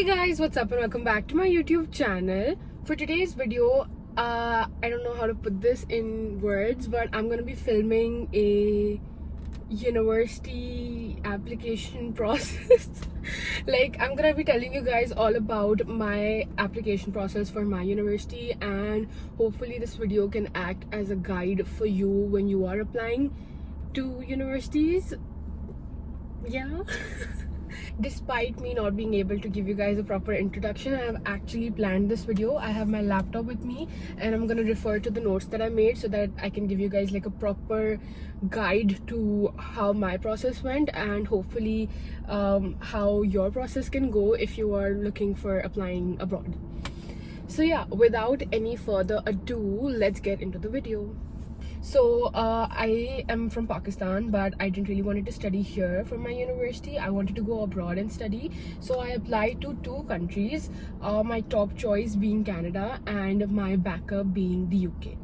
Hey guys, what's up and welcome back to my YouTube channel. For today's video, I don't know how to put this in words, but I'm gonna be filming a university application process. Like, I'm gonna be telling you guys all about my application process for my university, and hopefully this video can act as a guide for you when you are applying to universities. Yeah. Despite me not being able to give you guys a proper introduction, I have actually planned this video. I have my laptop with me and I'm gonna refer to the notes that I made so that I can give you guys like a proper guide to how my process went, and hopefully how your process can go if you are looking for applying abroad. So yeah, without any further ado, let's get into the video. So I am from Pakistan, but I didn't really want to study here from my university. I wanted to go abroad and study, so I applied to 2 countries, my top choice being Canada and my backup being the UK.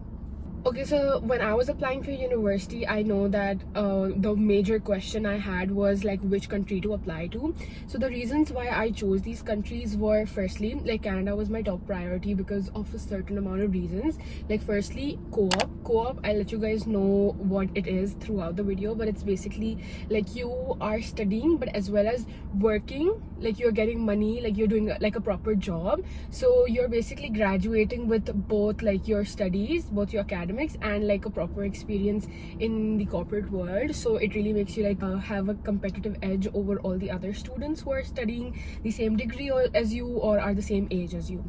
Okay, so when I was applying for university, I know that the major question I had was like which country to apply to. So the reasons why I chose these countries were, firstly, like Canada was my top priority because of a certain amount of reasons. Like, firstly, co-op. I'll let you guys know what it is throughout the video, but it's basically like you are studying but as well as working, like you're getting money, like you're doing like a proper job. So you're basically graduating with both like your studies, both your academics and like a proper experience in the corporate world. So it really makes you like have a competitive edge over all the other students who are studying the same degree as you or are the same age as you.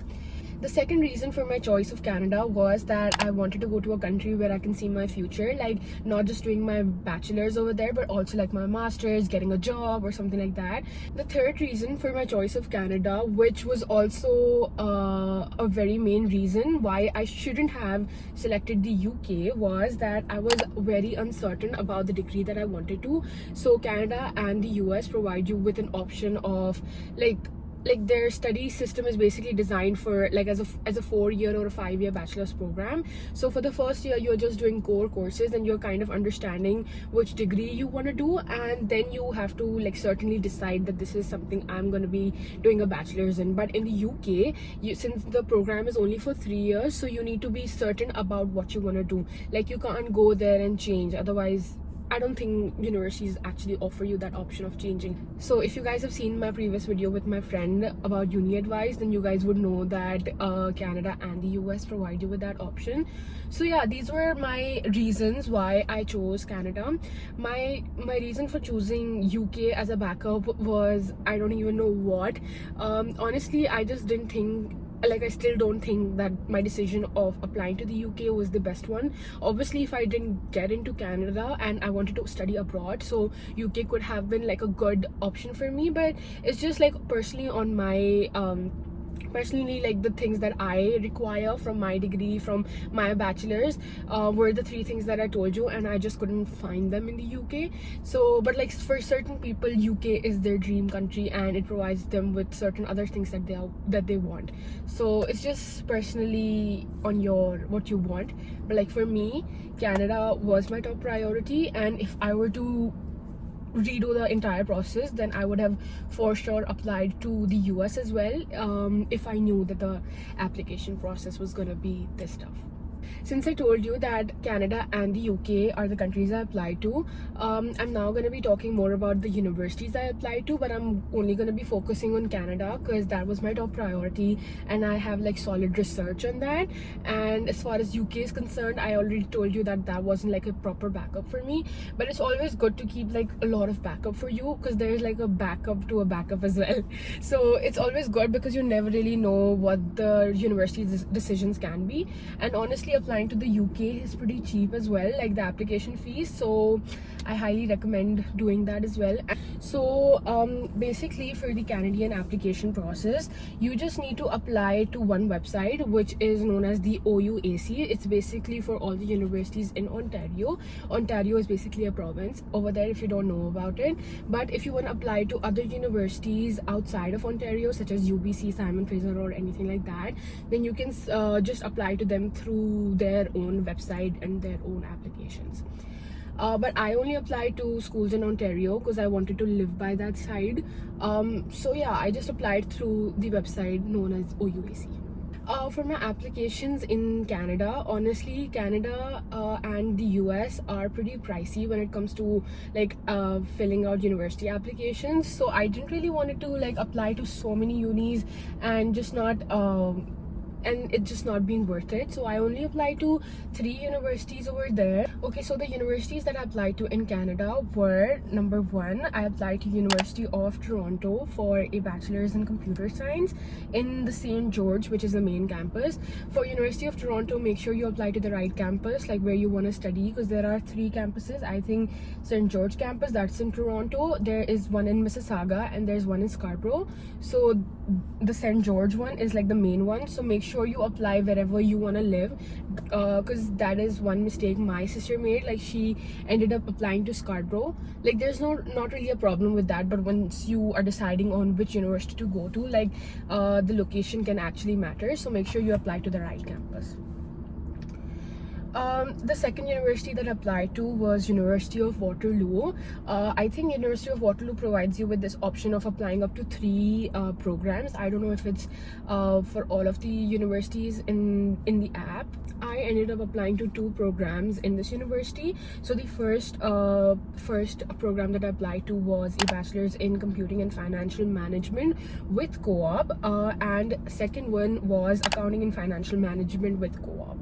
The second reason for my choice of Canada was that I wanted to go to a country where I can see my future, like not just doing my bachelor's over there, but also like my master's, getting a job or something like that. The third reason for my choice of Canada, which was also a very main reason why I shouldn't have selected the UK, was that I was very uncertain about the degree that I wanted to. So Canada and the US provide you with an option of like their study system is basically designed for like as a 4-year or a 5-year bachelor's program. So for the first year you're just doing core courses and you're kind of understanding which degree you want to do, and then you have to like certainly decide that this is something I'm going to be doing a bachelor's in. But in the UK, since the program is only for 3 years, so you need to be certain about what you want to do. Like, you can't go there and change, otherwise I don't think universities actually offer you that option of changing. So if you guys have seen my previous video with my friend about uni advice, then you guys would know that Canada and the US provide you with that option. So yeah, these were my reasons why I chose Canada. My reason for choosing UK as a backup was, I don't even know what. Honestly, I just didn't think, like, I still don't think that my decision of applying to the UK was the best one. Obviously, if I didn't get into Canada and I wanted to study abroad, so UK could have been like a good option for me. But it's just like personally on my personally, like the things that I require from my degree, from my bachelor's, were the 3 things that I told you, and I just couldn't find them in the UK. So, but like for certain people, UK is their dream country and it provides them with certain other things that they want. So it's just personally on what you want. But like for me, Canada was my top priority, and if I were to redo the entire process, then I would have for sure applied to the US as well, if I knew that the application process was gonna be this tough. Since I told you that Canada and the UK are the countries I applied to, I'm now going to be talking more about the universities I applied to, but I'm only going to be focusing on Canada because that was my top priority and I have like solid research on that. And as far as UK is concerned, I already told you that that wasn't like a proper backup for me, but it's always good to keep like a lot of backup for you because there's like a backup to a backup as well. So it's always good because you never really know what the university's decisions can be. And honestly, applying to the UK is pretty cheap as well, like the application fees, so I highly recommend doing that as well. So basically for the Canadian application process, you just need to apply to one website which is known as the OUAC. It's basically for all the universities in Ontario. Ontario is basically a province over there if you don't know about it. But if you want to apply to other universities outside of Ontario, such as UBC, Simon Fraser or anything like that, then you can just apply to them through their own website and their own applications. but I only applied to schools in Ontario because I wanted to live by that side. So yeah, I just applied through the website known as OUAC. For my applications in Canada, honestly, Canada and the US are pretty pricey when it comes to like filling out university applications. So I didn't really wanted to like apply to so many unis and just not and it just not being worth it. So I only applied to 3 universities over there. Okay, so the universities that I applied to in Canada were: number 1, I applied to University of Toronto for a bachelor's in computer science in the St. George, which is the main campus. For University of Toronto, make sure you apply to the right campus, like where you want to study, because there are 3 campuses. I think St. George campus, that's in Toronto, there is one in Mississauga, and there's one in Scarborough. So the St. George one is like the main one, so make sure you apply wherever you want to live, because that is one mistake my sister made. Like, she ended up applying to Scarborough. Like, there's not really a problem with that, but once you are deciding on which university to go to, like the location can actually matter, so make sure you apply to the right campus. The second university that I applied to was University of Waterloo. I think University of Waterloo provides you with this option of applying up to 3 programs. I don't know if it's for all of the universities in the app. I ended up applying to 2 programs in this university. So the first program that I applied to was a bachelor's in computing and financial management with co-op, and second one was accounting and financial management with co-op.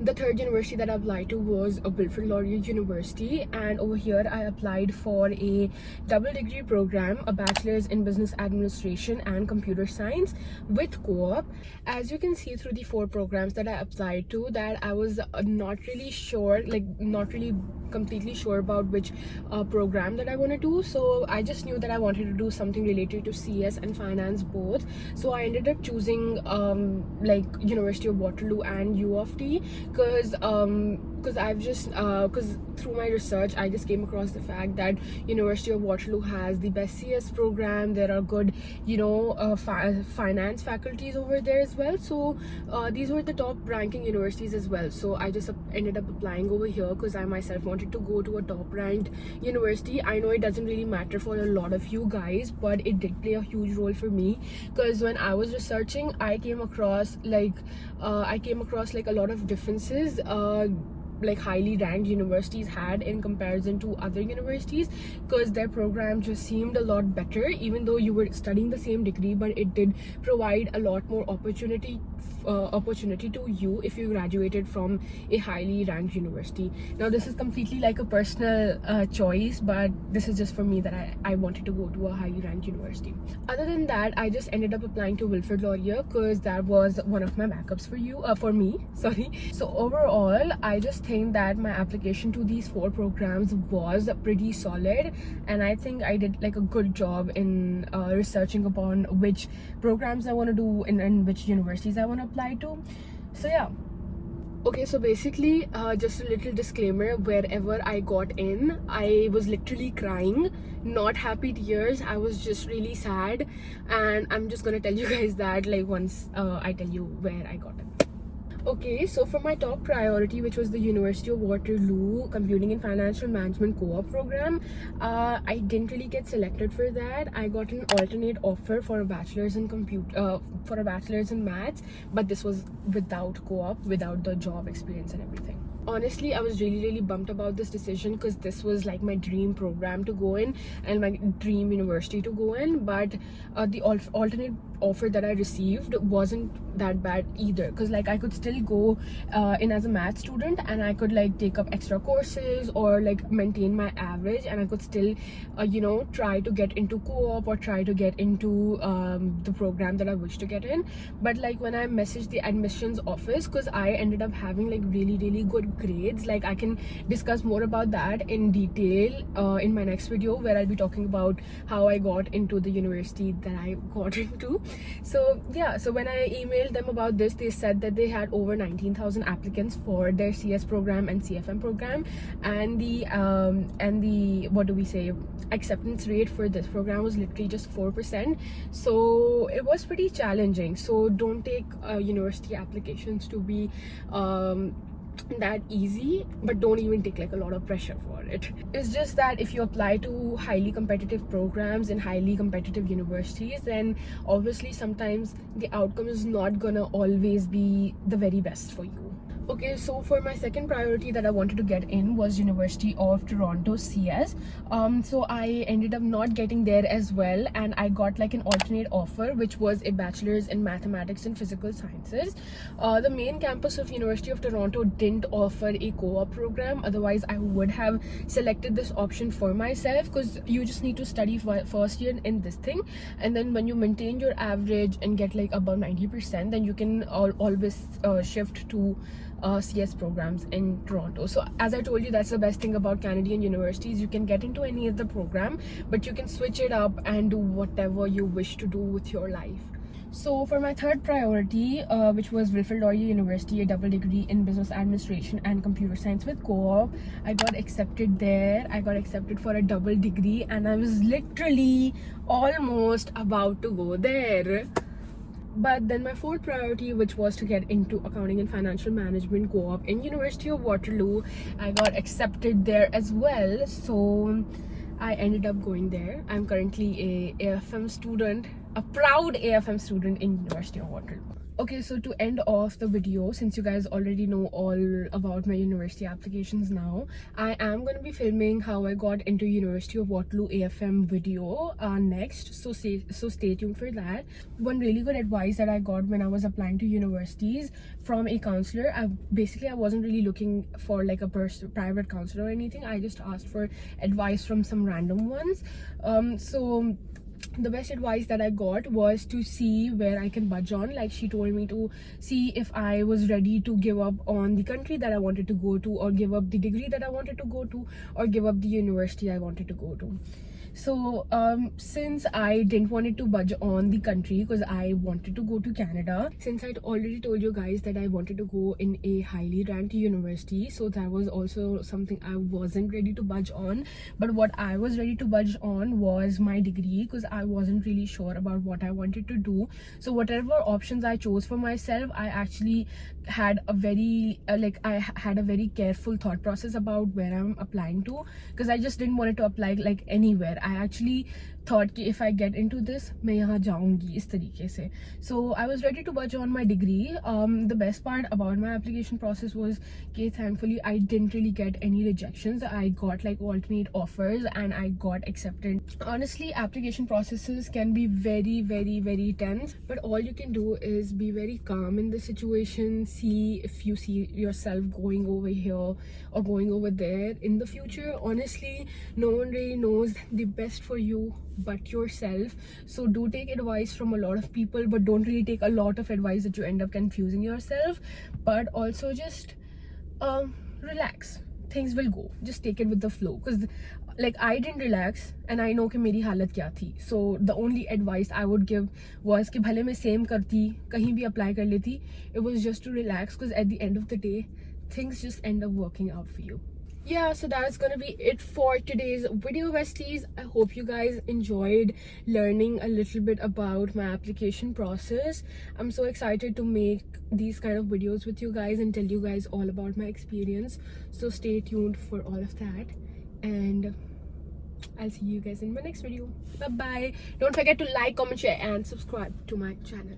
The third university that I applied to was a Wilfrid Laurier University, and over here I applied for a double degree program, a bachelor's in business administration and computer science with co-op. As you can see through the 4 programs that I applied to, that I was not really sure, like not really completely sure about which program that I want to do. So I just knew that I wanted to do something related to CS and finance both. So I ended up choosing like University of Waterloo and UofT, because through my research I just came across the fact that University of Waterloo has the best CS program. There are good finance faculties over there as well. So these were the top ranking universities as well. So I just ended up applying over here because I myself wanted to go to a top ranked university. I know it doesn't really matter for a lot of you guys, but it did play a huge role for me, because when I was researching I came across like a lot of differences like highly ranked universities had in comparison to other universities, because their program just seemed a lot better. Even though you were studying the same degree, but it did provide a lot more opportunity to you if you graduated from a highly ranked university. Now this is completely like a personal choice, but this is just for me, that I wanted to go to a highly ranked university. Other than that, I just ended up applying to Wilfrid Laurier because that was one of my backups for me, sorry. So overall, I just think that my application to these 4 programs was pretty solid, and I think I did like a good job in researching upon which programs I want to do and which universities I want to apply to. So yeah. Okay, so basically just a little disclaimer: wherever I got in, I was literally crying, not happy tears. I was just really sad, and I'm just gonna tell you guys that like once I tell you where I got in. Okay, so for my top priority, which was the University of Waterloo Computing and Financial Management Co-op program, I didn't really get selected for that. I got an alternate offer for a bachelor's in maths, but this was without co-op, without the job experience and everything. Honestly, I was really bummed about this decision, because this was like my dream program to go in and my dream university to go in, but the alternate offer that I received wasn't that bad either, because like I could still go in as a math student, and I could like take up extra courses or like maintain my average, and I could still try to get into co-op or try to get into the program that I wish to get in. But like when I messaged the admissions office, because I ended up having like really good grades, like I can discuss more about that in detail in my next video, where I'll be talking about how I got into the university that I got into. So yeah, so when I emailed them about this, they said that they had over 19,000 applicants for their CS program and CFM program, and the what do we say, acceptance rate for this program was literally just 4%. So it was pretty challenging. So don't take university applications to be that easy, but don't even take like a lot of pressure for it. It's just that if you apply to highly competitive programs in highly competitive universities, then obviously sometimes the outcome is not gonna always be the very best for you. Okay, so for my second priority that I wanted to get in was University of Toronto CS. So I ended up not getting there as well, and I got like an alternate offer, which was a bachelor's in mathematics and physical sciences. The main campus of University of Toronto didn't offer a co-op program, otherwise I would have selected this option for myself, because you just need to study for first year in this thing, and then when you maintain your average and get like above 90%, then you can always shift to CS programs in Toronto. So as I told you, that's the best thing about Canadian universities. You can get into any of the program, but you can switch it up and do whatever you wish to do with your life. So for my third priority, which was Wilfrid Laurier University, a double degree in business administration and computer science with co-op, I got accepted there. I got accepted for a double degree, and I was literally almost about to go there. But then my fourth priority, which was to get into accounting and financial management co-op in University of Waterloo, I got accepted there as well. So I ended up going there. I'm currently a AFM student, a proud AFM student in University of Waterloo. Okay, so to end off the video, since you guys already know all about my university applications now, I am going to be filming how I got into University of Waterloo AFM video next, so stay tuned for that. One really good advice that I got when I was applying to universities from a counselor, I wasn't really looking for like a private counselor or anything. I just asked for advice from some random ones. So the best advice that I got was to see where I can budge on. Like, she told me to see if I was ready to give up on the country that I wanted to go to, or give up the degree that I wanted to go to, or give up the university I wanted to go to. So since I didn't want it to budge on the country, because I wanted to go to Canada, since I'd already told you guys that I wanted to go in a highly ranked university, so that was also something I wasn't ready to budge on. But what I was ready to budge on was my degree, because I wasn't really sure about what I wanted to do. So whatever options I chose for myself, I actually had a very I had a very careful thought process about where I'm applying to, because I just didn't want it to apply like anywhere. I actually thought कि if I get into this, मैं यहाँ जाऊँगी इस तरीके से. So I was ready to budge on my degree. The best part about my application process was कि thankfully I didn't really get any rejections. I got like alternate offers and I got accepted. Honestly, application processes can be very, very, very tense, but all you can do is be very calm in the situation. See if you see yourself going over here or going over there in the future. Honestly, no one really knows the best for you but yourself. So do take advice from a lot of people, but don't really take a lot of advice that you end up confusing yourself. But also just relax. Things will go. Just take it with the flow, because like I didn't relax and I know कि मेरी हालत क्या थी. So the only advice I would give was कि भले मैं same करती, कहीं भी apply कर लेती. It was just to relax, because at the end of the day, things just end up working out for you. Yeah, so that's gonna be it for today's video, besties. I hope you guys enjoyed learning a little bit about my application process. I'm so excited to make these kind of videos with you guys and tell you guys all about my experience. So stay tuned for all of that, and I'll see you guys in my next video. Bye bye. Don't forget to like, comment, share and subscribe to my channel.